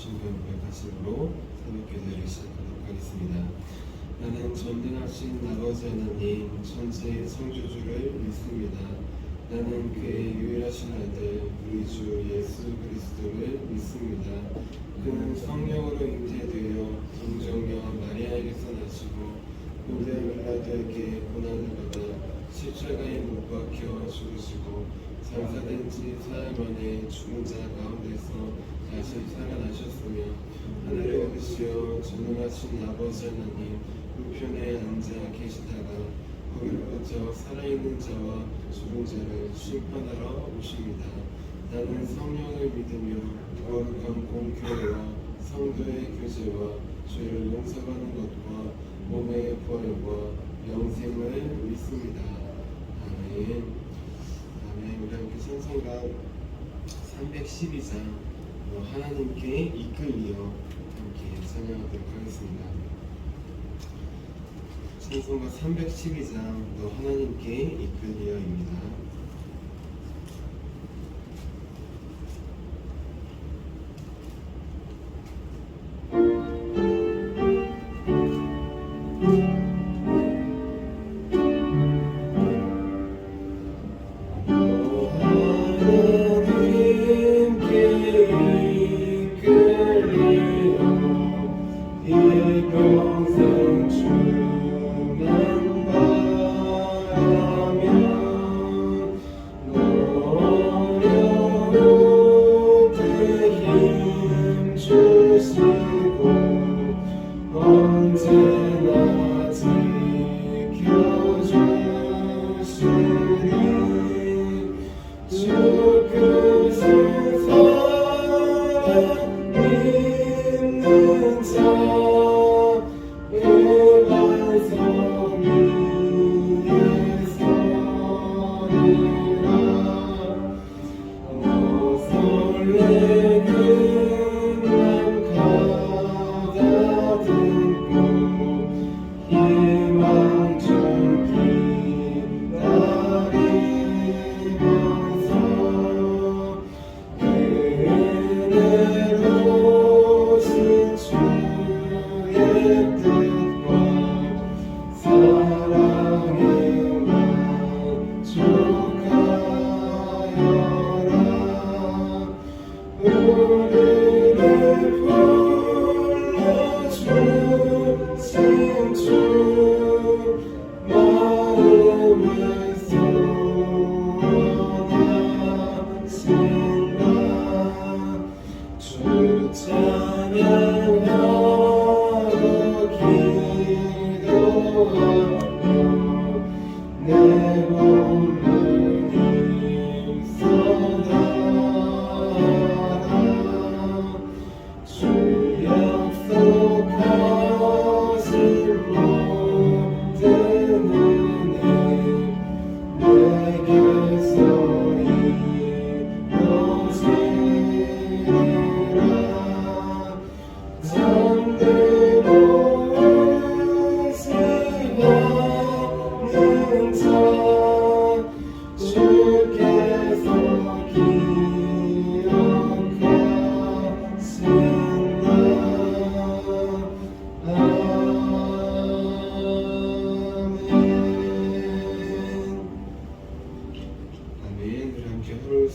중간고백 하심으로 새벽 기도를 시작하도록 하겠습니다. 나는 전능하신 아버지 하나님 천지의 창조주를 믿습니다. 나는 그의 유일하신 아들 우리 주 예수 그리스도를 믿습니다. 그는 성령으로 잉태되어 동정녀 마리아에게서 나시고 본데 빌라도에게 고난을 받아 십자가에 못 박혀 죽으시고 장사된 지 사흘 만에 죽은 자 가운데서 다시 살아나셨으며 하늘에 오르시어 전능하신 아버지 하나님 우편에 앉아 계시다가 거기로부터 살아있는 자와 죽은 자를 심판하러 오십니다. 나는 성령을 믿으며 거룩한 공교회와 성도의 교제와 죄를 용서하는 것과 몸의 부활과 영생을 믿습니다. 아멘. 아멘. 우리 함께 찬송가 312장 하나님께 이끌리어 함께 찬양하도록 하겠습니다. 찬송가 312장 너 하나님께 이끌리어입니다.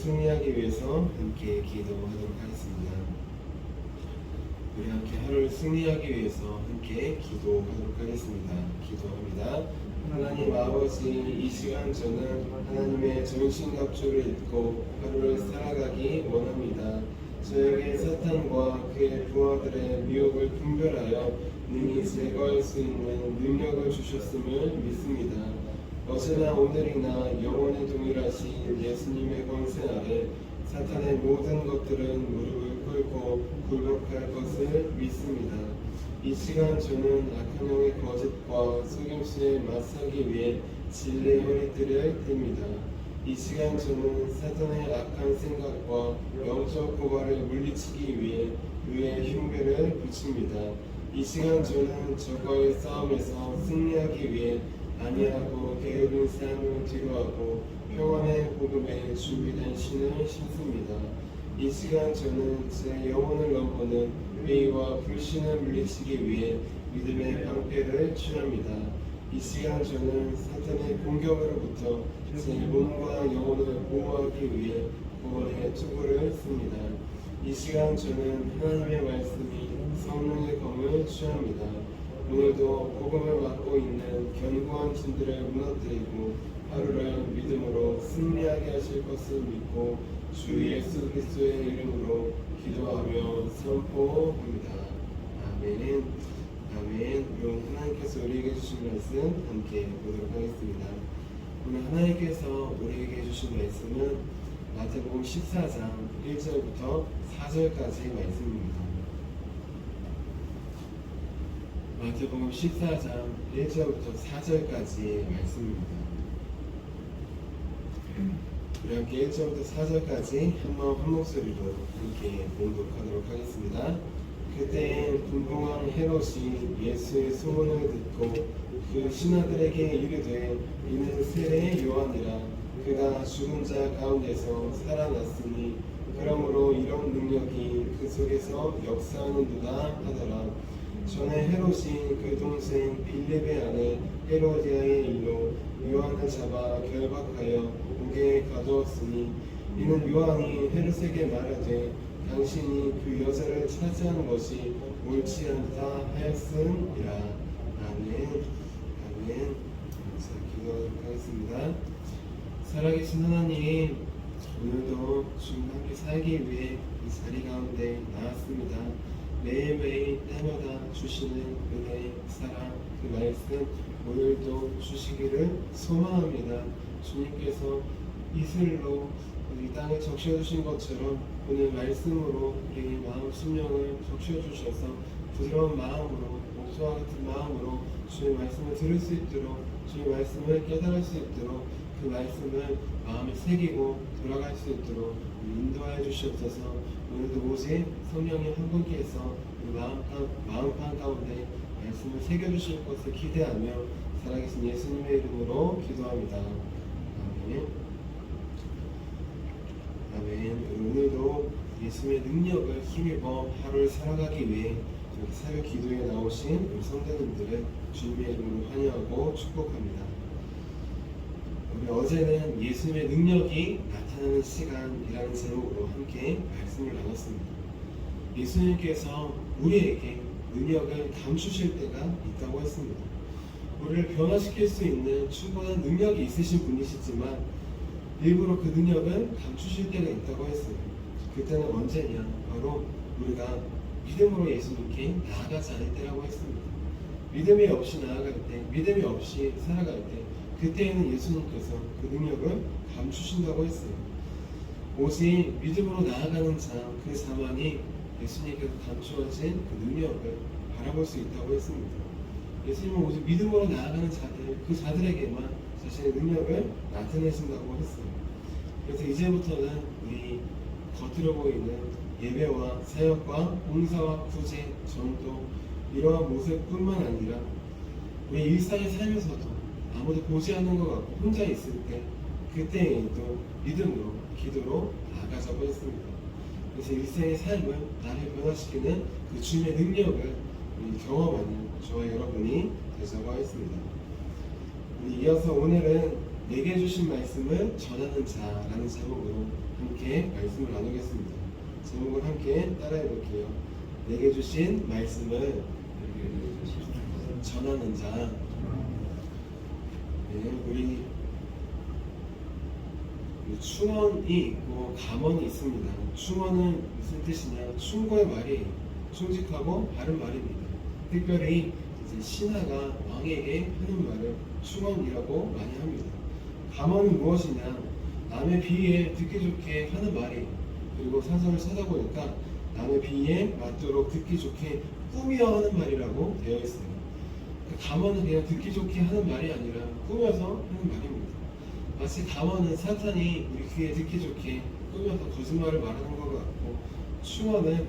승리하기 위해서 함께 기도하도록 하겠습니다. 우리 함께 하루를 승리하기 위해서 함께 기도하도록 하겠습니다. 기도합니다. 하나님 아버지, 이 시간 저는 하나님의 전신갑주를 입고 하루를 살아가기 원합니다. 저에게 사탄과 그의 부하들의 미혹을 분별하여 능히 제거할 수 있는 능력을 주셨음을 믿습니다. 어제나 오늘이나 영원히 동일하신 예수님의 권세 아래 사탄의 모든 것들은 무릎을 꿇고 굴복할 것을 믿습니다. 이 시간 저는 악한 영의 거짓과 속임수에 맞서기 위해 진리의 허리띠를 띱니다. 이 시간 저는 사탄의 악한 생각과 영적 고발을 물리치기 위해 의의 흉배를 붙입니다. 이 시간 저는 적과의 싸움에서 승리하기 위해 아니하고 게으른 삶을 뒤로하고 평안의 복음에 준비된 신을 신습니다. 이 시간 저는 제 영혼을 넘보는 회의와 불신을 물리치기 위해 믿음의 방패를 취합니다. 이 시간 저는 사탄의 공격으로부터 제 몸과 영혼을 보호하기 위해 구원의 투구를 씁니다. 이 시간 저는 하나님의 말씀이 성령의 검을 취합니다. 오늘도 복음을 맡고 있는 견고한 짐들을 무너뜨리고 하루를 믿음으로 승리하게 하실 것을 믿고 주 예수 그리스도의 이름으로 기도하며 선포합니다. 아멘. 아멘. 그럼 하나님께서 우리에게 주신 말씀 함께 보도록 하겠습니다. 오늘 하나님께서 우리에게 주신 말씀은 마태복음 14장 1절부터 4절까지의 말씀입니다. 마태복음 14장 1절부터 4절까지의 말씀입니다. 우리 함께 1절부터 4절까지 한 목소리로 함께 봉독하도록 하겠습니다. 그때 분봉왕 헤롯이 예수의 소문을 듣고 그 신하들에게 이르되 이는 세례 요한이라 그가 죽은 자 가운데서 살아났으니 그러므로 이런 능력이 그 속에서 역사하는도다 하더라. 전에 헤롯이 그 동생 빌립의 아내 헤로디아의 일로 요한을 잡아 결박하여 옥에 가두었으니 이는 요한이 헤롯에게 말하되 당신이 그 여자를 차지하는 것이 옳지 않다 하였음이라. 아멘. 아멘. 자, 기도하도록 하겠습니다. 살아계신 하나님, 오늘도 주님 함께 살기 위해 이 자리 가운데 나왔습니다. 매일매일 때마다 주시는 은혜, 사랑, 그 말씀 오늘도 주시기를 소망합니다. 주님께서 이슬로 이 땅에 적셔주신 것처럼 오늘 말씀으로 우리 마음 심령을 적셔주셔서 부드러운 마음으로 목소와 같은 마음으로 주의 말씀을 들을 수 있도록 주의 말씀을 깨달을 수 있도록 그 말씀을 마음에 새기고 돌아갈 수 있도록 인도하여 주시옵소서. 오늘도 오직 성령님 한 분께서 마음판 가운데 말씀을 새겨주실 것을 기대하며 살아계신 예수님의 이름으로 기도합니다. 아멘. 아멘. 오늘도 예수님의 능력을 힘입어 하루를 살아가기 위해 새벽 기도에 나오신 우리 성도님들을 주님의 이름으로 환영하고 축복합니다. 우리 어제는 예수님의 능력이 나타나는 시간이라는 제목으로 함께 말씀을 나눴습니다. 예수님께서 우리에게 능력을 감추실 때가 있다고 했습니다. 우리를 변화시킬 수 있는 충분한 능력이 있으신 분이시지만 일부러 그 능력을 감추실 때가 있다고 했어요. 그때는 언제냐? 바로 우리가 믿음으로 예수님께 나아가지 않을 때라고 했습니다. 믿음이 없이 나아갈 때, 믿음이 없이 살아갈 때, 그때에는 예수님께서 그 능력을 감추신다고 했어요. 오직 믿음으로 나아가는 자, 그 자만이 예수님께서 감추어진 그 능력을 바라볼 수 있다고 했습니다. 예수님은 오직 믿음으로 나아가는 자들, 그 자들에게만 자신의 능력을 나타내신다고 했어요. 그래서 이제부터는 우리 겉으로 보이는 예배와 사역과 봉사와 구제, 전도 이러한 모습뿐만 아니라 우리 일상의 삶에서도 아무도 보지 않는 것 같고 혼자 있을 때 그때에도 믿음으로 기도로 나아가자고 했습니다. 그래서 일생의 삶을 나를 변화시키는 그 주님의 능력을 경험하는 저와 여러분이 되자고 하였습니다. 이어서 오늘은 내게 주신 말씀을 전하는 자라는 제목으로 함께 말씀을 나누겠습니다. 제목을 함께 따라해 볼게요. 내게 주신 말씀을 전하는 자. 네, 우리 충언이 있고 감언이 있습니다. 충언은 무슨 뜻이냐? 충고의 말이에요. 충직하고 바른 말입니다. 특별히 이제 신하가 왕에게 하는 말을 충언이라고 많이 합니다. 감언은 무엇이냐? 남의 비위에 듣기 좋게 하는 말이에요. 그리고 사설을 찾아보니까 남의 비위에 맞도록 듣기 좋게 꾸며 하는 말이라고 되어 있어요. 감언은 그냥 듣기 좋게 하는 말이 아니라 꾸며서 하는 말입니다. 마치 감언은 사탄이 우리 귀에 듣기 좋게 꾸며서 거짓말을 말하는 것 같고, 충언은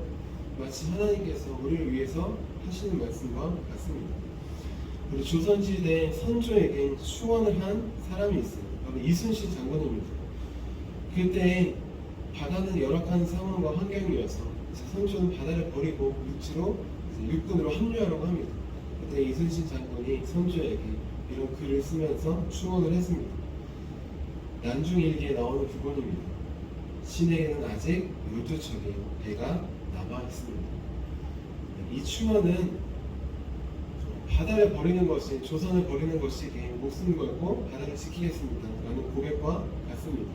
마치 하나님께서 우리를 위해서 하시는 말씀과 같습니다. 우리 조선시대 선조에게 충언을 한 사람이 있어요. 바로 이순신 장군입니다. 그때 바다는 열악한 상황과 환경이어서 선조는 바다를 버리고 육군으로 합류하려고 합니다. 그때 이순신 장군이 선조에게 이런 글을 쓰면서 충언을 했습니다. 난중일기에 나오는 부분입니다. 신에게는 아직 12척의 배가 남아 있습니다. 이 충언은 바다를 버리는 것이, 조선을 버리는 것이 목숨을 걸고 바다를 지키겠습니다 라는 고백과 같습니다.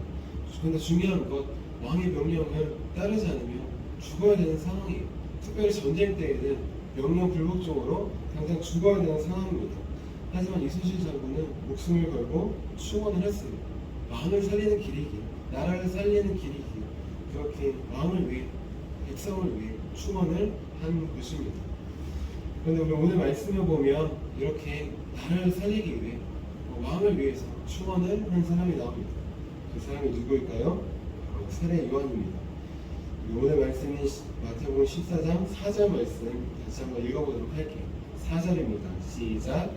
그런데 중요한 것, 왕의 명령을 따르지 않으면 죽어야 되는 상황이에요. 특별히 전쟁 때에는 명령 불복종으로 당장 죽어야 되는 상황입니다. 하지만 이순신 장군은 목숨을 걸고 충언을 했어요. 왕을 살리는 길이기에, 나라를 살리는 길이기에 그렇게 왕을 위해, 백성을 위해 충언을 한 것입니다. 그런데 우리 오늘 말씀을 보면 이렇게 나라를 살리기 위해, 왕을 위해서 충언을 한 사람이 나옵니다. 그 사람이 누구일까요? 바로 세례 요한입니다. 오늘 말씀이 마태복음 14장 4절 말씀 다시 한번 읽어보도록 할게요. 4절입니다. 시작.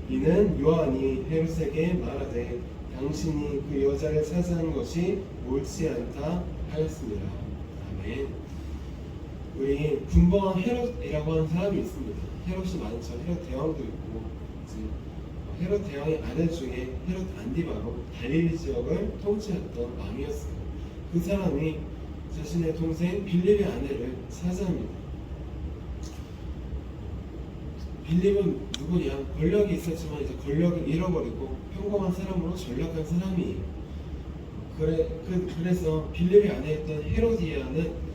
이는 요한이 헤롯에게 말하되 당신이 그 여자를 차지한 것이 옳지 않다 하였습니다. 아멘. 우리 군번왕 헤롯이라고 하는 사람이 있습니다. 헤롯이 많죠. 헤롯 대왕도 있고, 헤롯 대왕의 아들 중에 헤롯 안디바로 갈릴리 지역을 통치했던 왕이었어요. 그 사람이 자신의 동생 빌립의 아내를 차지합니다. 빌립은 누구냐? 권력이 있었지만 이제 권력을 잃어버리고 평범한 사람으로 전락한 사람이에요. 그래서 빌립의 아내였던 헤로디아는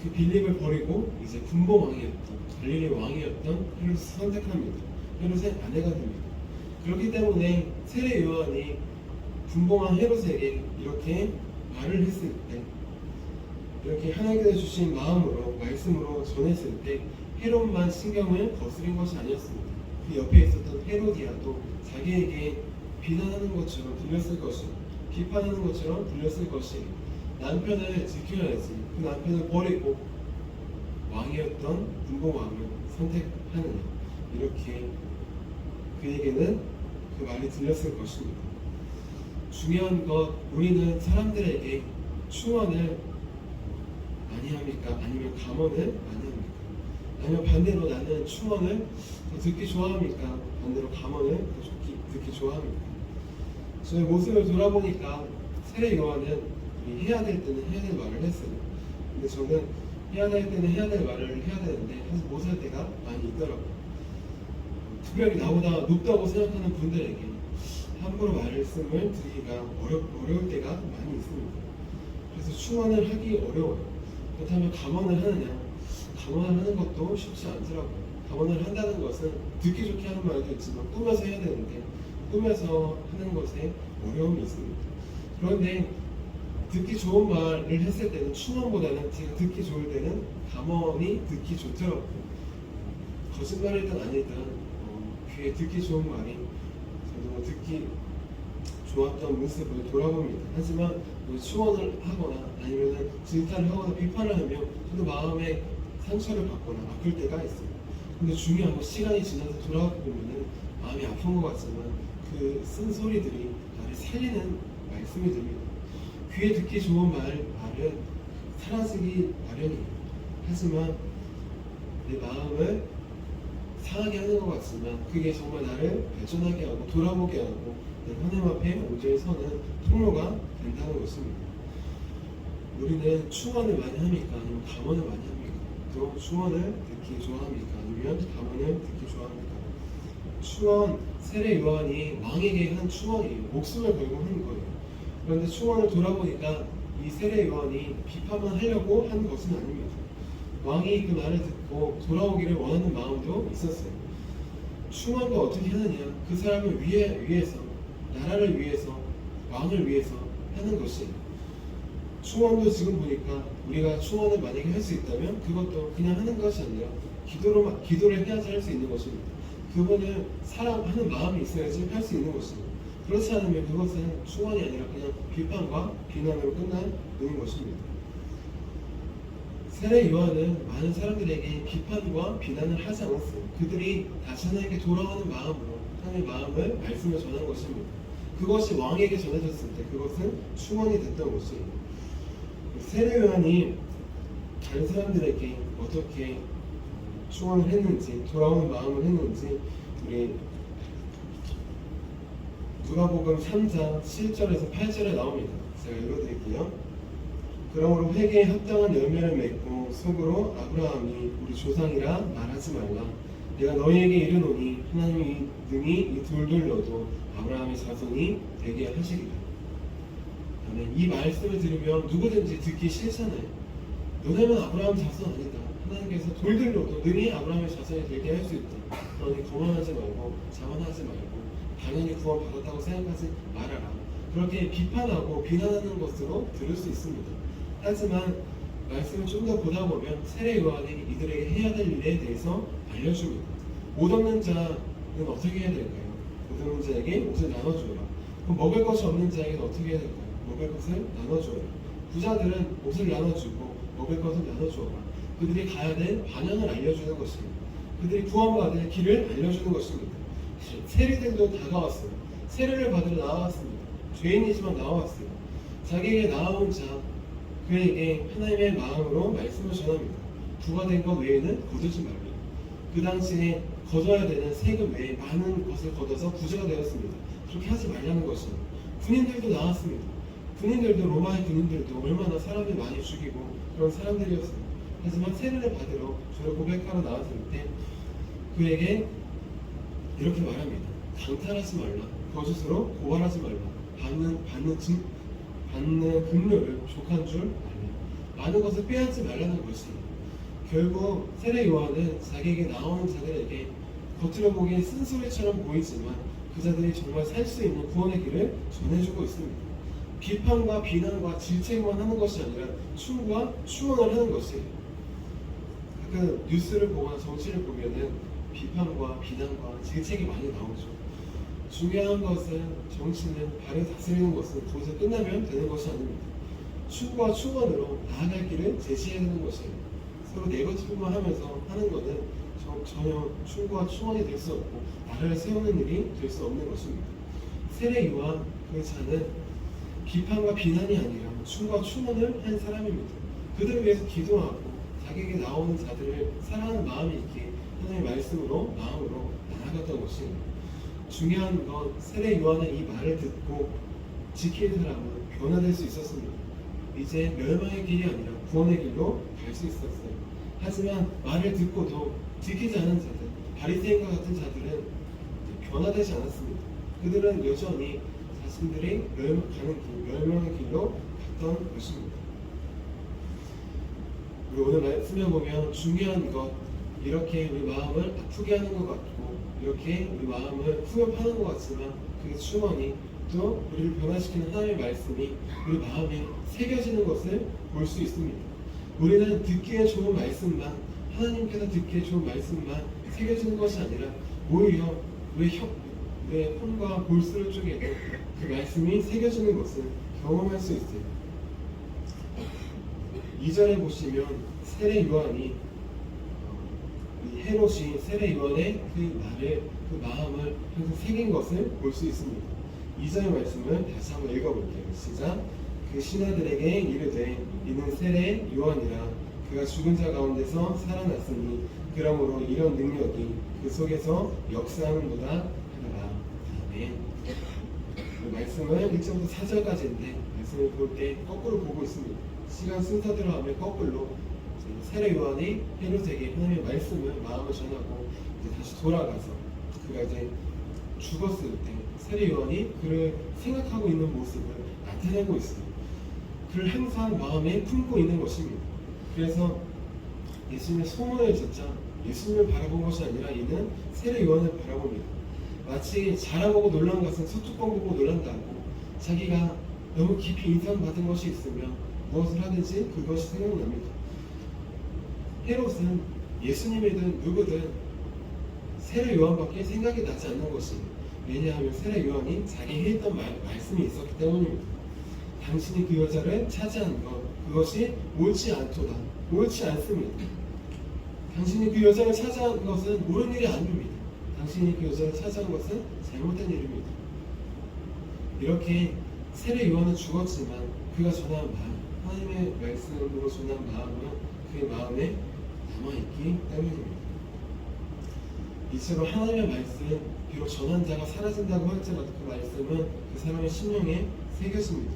그 빌립을 버리고 이제 군복 왕이었던 갈릴리 왕이었던 헤롯을 선택합니다. 헤롯의 아내가 됩니다. 그렇기 때문에 세례 요한이 군복 왕 헤롯에게 이렇게 말을 했을 때, 이렇게 하나님께서 주신 마음으로 말씀으로 전했을 때 헤롯만 신경을 거스린 것이 아니었습니다. 그 옆에 있었던 헤로디아도 자기에게 비난하는 것처럼 들렸을 것이고 비판하는 것처럼 들렸을 것이에요. 남편을 지켜야지 그 남편을 버리고 왕이었던 군복왕을 선택하느냐, 이렇게 그에게는 그 말이 들렸을 것입니다. 중요한 것, 우리는 사람들에게 충언을 많이 합니까? 아니면 감언을 많이 합니까? 아니면 반대로 나는 충언을 더 듣기 좋아합니까? 반대로 감언을 더 듣기 좋아합니까? 저의 모습을 돌아보니까 세례 요한은 해야 될 때는 해야 될 말을 했어요. 근데 저는 해야 될 때는 해야 될 말을 해야 되는데 사실 못할 때가 많이 있더라고요. 특별히 나보다 높다고 생각하는 분들에게 함부로 말씀을 드리기가 어려울 때가 많이 있습니다. 그래서 충언을 하기 어려워요. 그렇다면 감언을 하느냐? 감언을 하는 것도 쉽지 않더라고요. 감언을 한다는 것은 듣기 좋게 하는 말도 있지만 꾸며서 해야 되는데 꾸며서 하는 것에 어려움이 있습니다. 그런데 듣기 좋은 말을 했을 때는 충언보다는 제가 듣기 좋을 때는 감언이 듣기 좋더라고요. 거짓말이든 아니든 귀에 듣기 좋은 말이 저도 듣기 좋았던 모습을 돌아봅니다. 하지만 충언을 하거나 아니면 질타를 하거나 비판을 하면 저도 마음에 상처를 받거나 아플 때가 있어요. 근데 중요한 건 시간이 지나서 돌아보면 마음이 아픈 것 같지만 그 쓴소리들이 나를 살리는 말씀이 됩니다. 귀에 듣기 좋은 말은 사라지기 마련이에요. 하지만 내 마음을 상하게 하는 것 같지만 그게 정말 나를 발전하게 하고 돌아보게 하고 내 하나님 앞에 온전히 서는 통로가 된다는 것입니다. 우리는 충언을 많이 합니까? 아니면 감언을 많이 합니까? 또 충언을 듣기 좋아합니까? 아니면 감언을 듣기 좋아합니까? 충언, 세례 요한이 왕에게 한 충언이에요. 목숨을 걸고 한 거예요. 그런데 충언을 돌아보니까 이 세례 요한이 비판만 하려고 한 것은 아닙니다. 왕이 그 말을 듣고 돌아오기를 원하는 마음도 있었어요. 충언도 어떻게 하느냐? 그 사람을 위해서, 나라를 위해서, 왕을 위해서 하는 것이에요. 충언도 지금 보니까 우리가 충언을 만약에 할 수 있다면 그것도 그냥 하는 것이 아니라 기도를 해야지 할 수 있는 것입니다. 그분을 사랑하는 마음이 있어야지 할 수 있는 것입니다. 그렇지 않으면 그것은 충언이 아니라 그냥 비판과 비난으로 끝나는 것입니다. 세례 요한은 많은 사람들에게 비판과 비난을 하지 않았어요. 그들이 다시 하나님께 돌아오는 마음으로 하나님의 마음을 말씀을 전한 것입니다. 그것이 왕에게 전해졌을 때 그것은 충언이 됐던 것이에요. 세례 요한이 다른 사람들에게 어떻게 축원을 했는지, 돌아오는 마음을 했는지 우리 누가복음 3장 7절에서 8절에 나옵니다. 제가 읽어드릴게요. 그러므로 회개에 합당한 열매를 맺고 속으로 아브라함이 우리 조상이라 말하지 말라. 내가 너희에게 이르노니 하나님이 능히 이 돌들로도 아브라함의 자손이 되게 하시리라. 이 말씀을 들으면 누구든지 듣기 싫잖아요. 너네는 아브라함 자손 아니다. 하나님께서 돌들로도 능히 아브라함의 자손이 되게 할 수 있다. 그러니 거만하지 말고 자만하지 말고 당연히 구원 받았다고 생각하지 말아라. 그렇게 비판하고 비난하는 것으로 들을 수 있습니다. 하지만 말씀을 좀 더 보다 보면 세례 요한이 이들에게 해야 될 일에 대해서 알려줍니다. 옷 없는 자는 어떻게 해야 될까요? 옷 없는 자에게 옷을 나눠줘라. 그럼 먹을 것이 없는 자에게는 어떻게 해야 될까요? 먹을 것을 나눠줘라. 부자들은 옷을 나눠주고 먹을 것을 나눠주어라. 그들이 가야 될 방향을 알려주는 것입니다. 그들이 구원받을 길을 알려주는 것입니다. 세리들도 다가왔어요. 세례를 받으러 나왔습니다. 죄인이지만 나왔어요. 자기에게 나아온 자, 그에게 하나님의 마음으로 말씀을 전합니다. 부가 된 것 외에는 거두지 말라. 그 당시에 거둬야 되는 세금 외에 많은 것을 거둬서 부자가 되었습니다. 그렇게 하지 말라는 것입니다. 군인들도 나왔습니다. 군인들도 로마의 군인들도 얼마나 사람을 많이 죽이고 그런 사람들이었습니다. 하지만 세례를 받으러 저를 고백하러 나왔을 때 그에게 이렇게 말합니다. 강탈하지 말라. 거짓으로 고발하지 말라. 받는 금료를 족한 줄 알라. 많은 것을 빼앗지 말라는 것이 결국 세례 요한은 자기에게 나오는 자들에게 겉으로 보기엔 쓴소리처럼 보이지만 그 자들이 정말 살 수 있는 구원의 길을 전해주고 있습니다. 비판과 비난과 질책만 하는 것이 아니라 충고와 추원을 하는 것이에요. 가끔 뉴스를 보거나 정치를 보면은 비판과 비난과 질책이 많이 나오죠. 중요한 것은 정치는 발을 다스리는 것은 거기서 끝나면 되는 것이 아닙니다. 충고와 추원으로 나아갈 길을 제시해야 되는 것이에요. 서로 네거티브만 하면서 하는 것은 전혀 충고와 추원이 될 수 없고 나라를 세우는 일이 될 수 없는 것입니다. 세례 요한 그 자는 비판과 비난이 아니라 충고와 추원을 한 사람입니다. 그들을 위해서 기도하고 자기에게 나오는 자들을 사랑하는 마음이 있기에 하나님의 말씀으로 마음으로 나아갔던 것입니다. 중요한 건 세례 요한의 이 말을 듣고 지킬 사람은 변화될 수 있었습니다. 이제 멸망의 길이 아니라 구원의 길로 갈 수 있었어요. 하지만 말을 듣고도 지키지 않은 자들, 바리새인과 같은 자들은 변화되지 않았습니다. 그들은 여전히 자신들이 멸망의 길로 갔던 것입니다. 우리 오늘 말씀에 보면 중요한 것, 이렇게 우리 마음을 아프게 하는 것 같고 이렇게 우리 마음을 후벼파는 것 같지만 그 주머니 또 우리를 변화시키는 하나님의 말씀이 우리 마음에 새겨지는 것을 볼 수 있습니다. 우리는 듣기에 좋은 말씀만, 하나님께서 듣기에 좋은 말씀만 새겨지는 것이 아니라 오히려 우리의 손과 볼수록 쪽에도 그 말씀이 새겨지는 것을 경험할 수 있어요. 2절에 보시면 세례 요한이 헤롯이 세례 요한의 그 말을, 그 마음을 항상 새긴 것을 볼 수 있습니다. 2절 말씀을 다시 한번 읽어볼게요. 시작. 그 신하들에게 이르되 이는 세례 요한이라. 그가 죽은 자 가운데서 살아났으니 그러므로 이런 능력이 그 속에서 역사하는도다 하더라. 아멘. 그 말씀은 1절부터 4절까지인데 말씀을 볼 때 거꾸로 보고 있습니다. 시간 순서대로 하면 거꾸로 세례 요한이 헤롯에게 하나님의 말씀을 마음을 전하고 이제 다시 돌아가서 그가 이제 죽었을 때 세례 요한이 그를 생각하고 있는 모습을 나타내고 있어요. 그를 항상 마음에 품고 있는 것입니다. 그래서 예수님의 소문을 듣자 예수님을 바라본 것이 아니라 이는 세례 요한을 바라봅니다. 마치 자라보고 놀란 것은 소뚜껑 보고 놀란다고 자기가 너무 깊이 인상받은 것이 있으면 무엇을 하든지 그것이 생각납니다. 헤롯은 예수님이든 누구든 세례 요한밖에 생각이 나지 않는 것입니다. 왜냐하면 세례 요한이 자기 했던 말씀이 있었기 때문입니다. 당신이 그 여자를 차지한 것, 그것이 옳지 않도다. 옳지 않습니다. 당신이 그 여자를 차지한 것은 옳은 일이 아닙니다. 당신이 그 여자를 차지한 것은 잘못된 일입니다. 이렇게 세례 요한은 죽었지만 그가 전한 말, 하나님의 말씀으로 전한 마음은 그의 마음에 남아있기 때문입니다. 이처럼 하나님의 말씀, 비록 전한 자가 사라진다고 할지라도 그 말씀은 그 사람의 심령에 새겨집니다.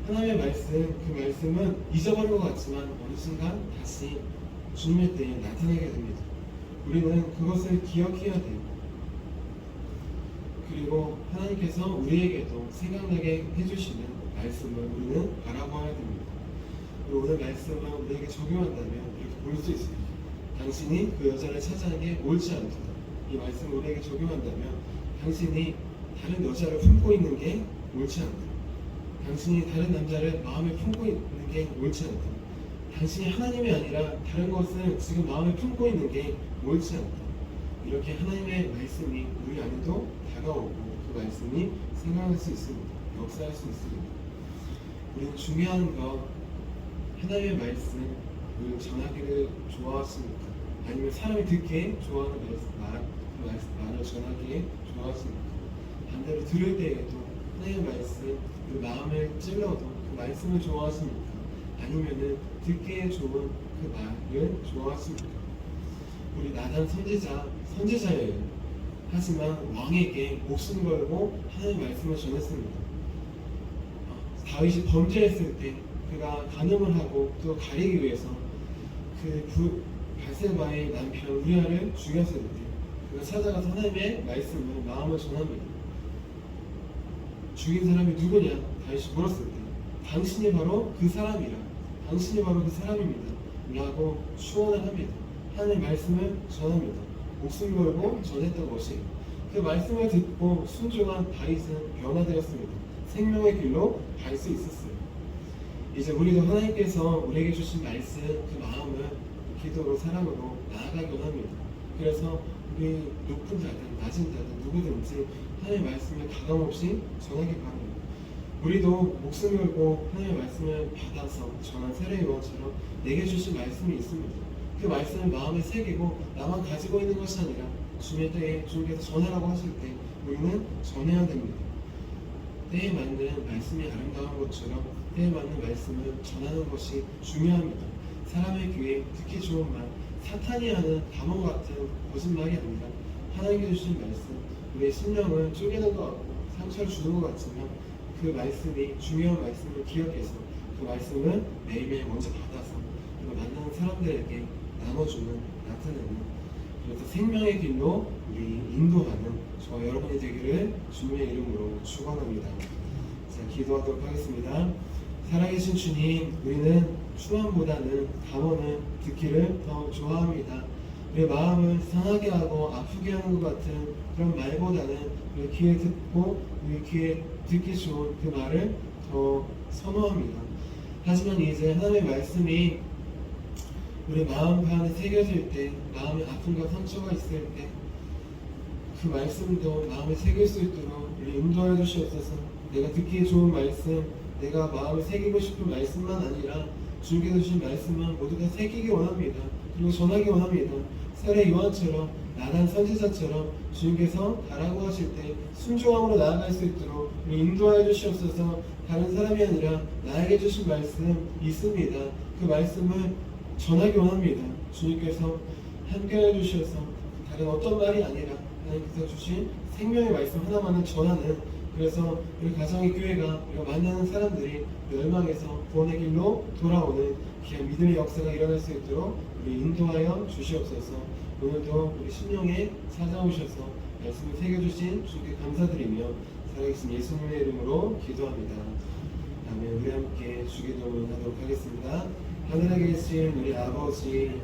하나님의 말씀, 그 말씀은 잊어버린 것 같지만 어느 순간 다시 주님의 때에 나타나게 됩니다. 우리는 그것을 기억해야 돼요. 그리고 하나님께서 우리에게도 생각나게 해주시는 말씀을 우리는 바라보아야 됩니다. 그리고 오늘 말씀을 우리에게 적용한다면 이렇게 볼 수 있습니다. 당신이 그 여자를 차지하는 게 옳지 않다. 이 말씀을 우리에게 적용한다면 당신이 다른 여자를 품고 있는 게 옳지 않다. 당신이 다른 남자를 마음에 품고 있는 게 옳지 않다. 당신이 하나님이 아니라 다른 것을 지금 마음에 품고 있는 게 옳지 않다. 이렇게 하나님의 말씀이 우리 안에도 다가오고 그 말씀이 생각할 수 있습니다. 역사할 수 있습니다. 우리는 중요한 건 하나님의 말씀을 전하기를 좋아하십니까? 아니면 사람이 듣기에 좋아하는 말을 전하기에 좋아하십니까? 반대로 들을 때에도 하나님의 말씀, 그 마음을 찔러도 그 말씀을 좋아하십니까? 아니면은 듣기에 좋은 그 말을 좋아하십니까? 우리 나단 선지자예요. 하지만 왕에게 목숨 걸고 하나님의 말씀을 전했습니다. 다윗이 범죄했을 때 그가 간음을 하고 또 가리기 위해서 그 바세바의 남편 우리아를 죽였을 때 그가 찾아가서 하나님의 말씀을 마음을 전합니다. 죽인 사람이 누구냐? 다윗이 물었을 때 당신이 바로 그 사람이라, 당신이 바로 그 사람입니다 라고 추원을 합니다. 하나님의 말씀을 전합니다. 목숨 걸고 전했던 것이 그 말씀을 듣고 순종한 다윗은 변화되었습니다. 생명의 길로 갈 수 있었어요. 이제 우리도 하나님께서 우리에게 주신 말씀, 그 마음을 기도로 사랑으로 나아가기 원합니다. 그래서 우리 높은 자든 낮은 자든 누구든지 하나님의 말씀을 가감없이 전하기 바랍니다. 우리도 목숨 걸고 하나님의 말씀을 받아서 전한 세례 요한처럼 내게 주신 말씀이 있습니다. 그 말씀을 마음에 새기고 나만 가지고 있는 것이 아니라 주님의 때에 주님께서 전하라고 하실 때 우리는 전해야 됩니다. 때에 맞는 말씀이 아름다운 것처럼 때에 맞는 말씀을 전하는 것이 중요합니다. 사람의 귀에 듣기 좋은 말, 사탄이 하는 담원 같은 거짓말이 아니라 하나님께 주신 말씀, 우리의 심령을 쪼개는 것 같고 상처를 주는 것 같지만 그 말씀이 중요한 말씀을 기억해서 그 말씀을 매일매일 먼저 받아서 그리고 만나는 사람들에게 나눠주는, 나타내는, 그래서 생명의 길로 우리 인도하는 저와 여러분이 되기를 주님의 이름으로 축원합니다. 자, 기도하도록 하겠습니다. 살아계신 주님, 우리는 추원보다는 감언을 듣기를 더 좋아합니다. 우리의 마음을 상하게 하고 아프게 하는 것 같은 그런 말보다는 우리 귀에 듣고 우리 귀에 듣기 좋은 그 말을 더 선호합니다. 하지만 이제 하나님의 말씀이 우리 마음 안에 새겨질 때, 마음에 아픔과 상처가 있을 때 그 말씀도 마음에 새길 수 있도록 우리 인도하여 주시옵소서. 내가 듣기 좋은 말씀, 내가 마음에 새기고 싶은 말씀만 아니라 주님께서 주신 말씀은 모두 다 새기기 원합니다. 그리고 전하기 원합니다. 세례 요한처럼, 나단 선지자처럼 주님께서 가라고 하실 때 순종함으로 나아갈 수 있도록 우리 인도하여 주시옵소서. 다른 사람이 아니라 나에게 주신 말씀 있습니다. 그 말씀을 전하기 원합니다. 주님께서 함께해 주셔서 다른 어떤 말이 아니라 하나님께서 주신 생명의 말씀 하나만을 전하는, 그래서 우리 가정의 교회가 우리가 만나는 사람들이 멸망에서 구원의 길로 돌아오는 귀한 믿음의 역사가 일어날 수 있도록 우리 인도하여 주시옵소서. 오늘도 우리 심령에 찾아오셔서 말씀을 새겨주신 주님께 감사드리며 살아계신 예수님의 이름으로 기도합니다. 아멘. 우리 함께 주기도문 하도록 하겠습니다. 하늘에 계신 우리 아버지의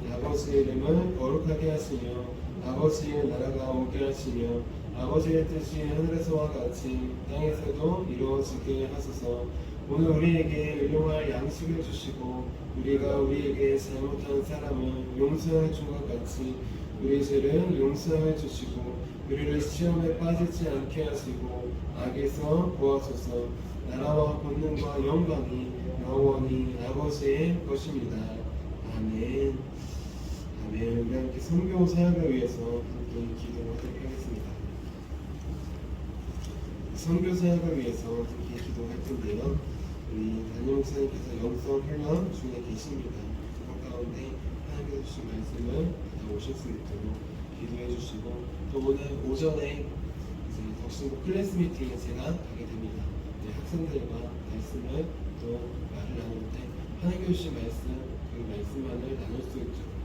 이름을 거룩하게 하시며 아버지의 나라가 오게 하시며 아버지의 뜻이 하늘에서와 같이 땅에서도 이루어지게 하소서. 오늘 우리에게 일용할 양식을 주시고 우리가 우리에게 잘못한 사람을 용서해 준 것 같이 우리 죄를 용서해 주시고 우리를 시험에 빠지지 않게 하시고 악에서 구하소서. 나라와 권능과 영광이 영원히 아버지의 것입니다. 아멘. 아멘. 우리 함께 선교 사역을 위해서 함께 기도하도록 하겠습니다. 선교 사역을 위해서 함께 기도할 텐데요. 우리 담임 목사님께서 영성 훈련 중에 계십니다. 그 가운데 하나님께서 주신 말씀을 받아오실 수 있도록 기도해 주시고, 또 오늘 오전에 이제 덕신고 클래스 미팅에 제가 가게 됩니다. 학생들과 말씀을 또 말을 나눌 때 하나님께서 주신 말씀, 그 말씀만을 나눌 수 있도록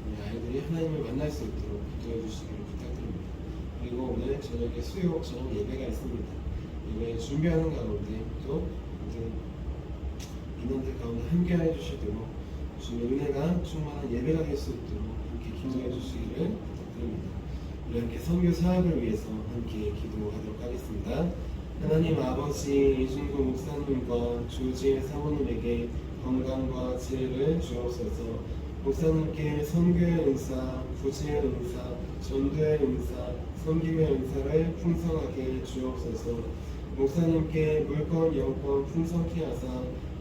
우리 아이들이 하나님을 만날 수 있도록 기도해 주시기를 부탁드립니다. 그리고 오늘 저녁에 수요 저녁 예배가 있습니다. 예배 준비하는 가운데 또 이제 인원들 가운데 함께해 주시도록 주의 은혜가 충만한 예배가 될 수 있도록 함께 기도해 주시기를 부탁드립니다. 우리 함께 선교 사역을 위해서 함께 기도하도록 하겠습니다. 하나님 아버지, 이준구 목사님과 조지혜 사모님에게 건강과 지혜를 주옵소서. 목사님께 선교의 은사, 구제의 은사, 전도의 은사, 섬김의 은사를 풍성하게 주옵소서. 목사님께 물권 영권 풍성케 하사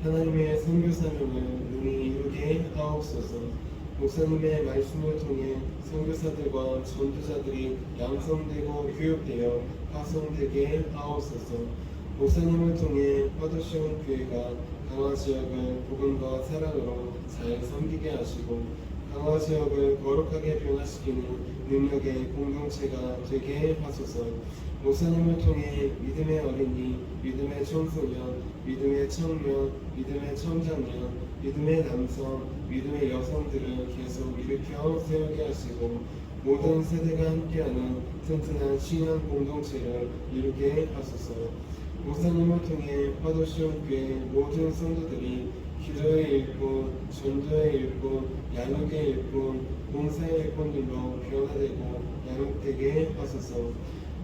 하나님의 선교 사명을 능히 이루게 하옵소서. 목사님의 말씀을 통해 선교사들과 전도자들이 양성되고 교육되어 파송되게 하옵소서. 목사님을 통해 화도시온 교회가 강화 지역을 복음과 사랑으로 잘 섬기게 하시고 강화 지역을 거룩하게 변화시키는 능력의 공동체가 되게 하소서. 목사님을 통해 믿음의 어린이, 믿음의 청소년, 믿음의 청년, 믿음의 청장년, 믿음의 남성, 믿음의 여성들을 계속 일으켜 세우게 하시고 모든 세대가 함께하는 튼튼한 신앙 공동체를 이루게 하소서. 목사님을 통해 화도시온 교회 모든 성도들이 기도의 일꾼, 전도의 일꾼, 양육의 일꾼, 봉사의 일꾼들로 변화되고 양육되게 하소서.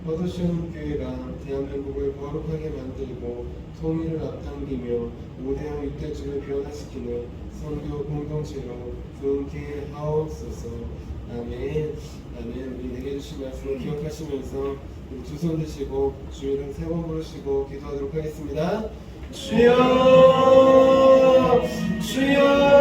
화도시온 교회가 대한민국을 거룩하게 만들고 통일을 앞당기며 5대형 6대주를 변화시키는 선교 공동체로 부흥케 하옵소서. 아멘. 아멘. 우리 내게 주신 말씀을 기억하시면서 두 손 드시고 주 이름 세 번 부르시고 기도하도록 하겠습니다. 주여, 주여.